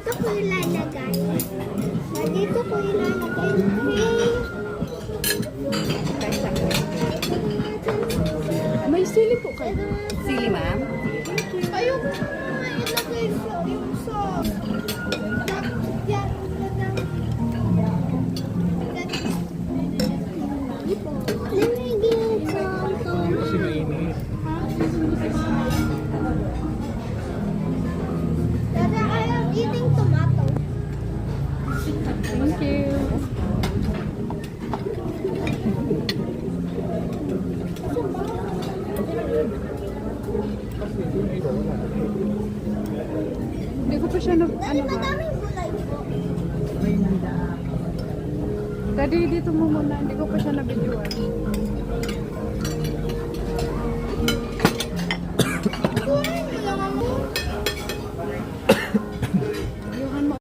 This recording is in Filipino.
dito ko ilalagay. Dito ko ilalagay. May sili po kayo. Sili, ma'am. Ayoko na ilagay yung sauce. Yan. Let me get some. Kasi mainit. Dada, I am eating tomato. Thank you. Hindi ko pa siya na, Dali, ano ba? madaming gulay po. Daddy, dito mo muna. Hindi ko pa siya na-videoan.